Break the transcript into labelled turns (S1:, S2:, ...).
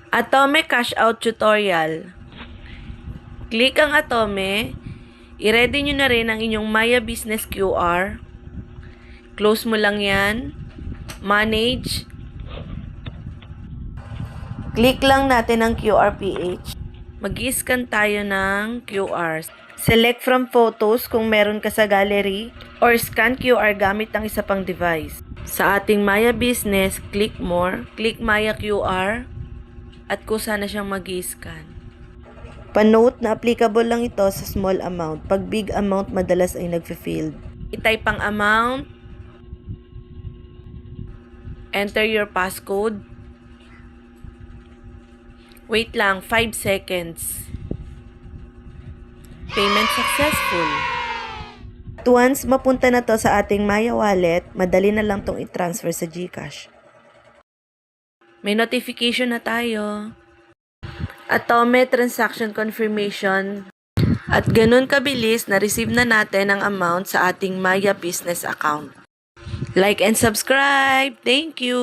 S1: Atome Cash Out Tutorial. Click ang Atome. I-ready nyo na rin ang inyong Maya Business QR. Close mo lang yan. Manage. Click lang natin ang QRPH. Mag-i-scan tayo ng QR. Select from photos kung meron ka sa gallery or scan QR gamit ang isa pang device. Sa ating Maya Business, click More, click Maya QR, at kusa na siyang mag-i-scan. Pa-note na applicable lang ito sa small amount. Pag big amount, madalas ay nagfe-failed. I-type ang amount. Enter your passcode. Wait lang, 5 seconds. Payment successful. At once mapunta na to sa ating Maya wallet, madali na lang tong i-transfer sa GCash. May notification na tayo. Atome transaction confirmation. At ganun kabilis na receive na natin ang amount sa ating Maya business account. Like and subscribe. Thank you.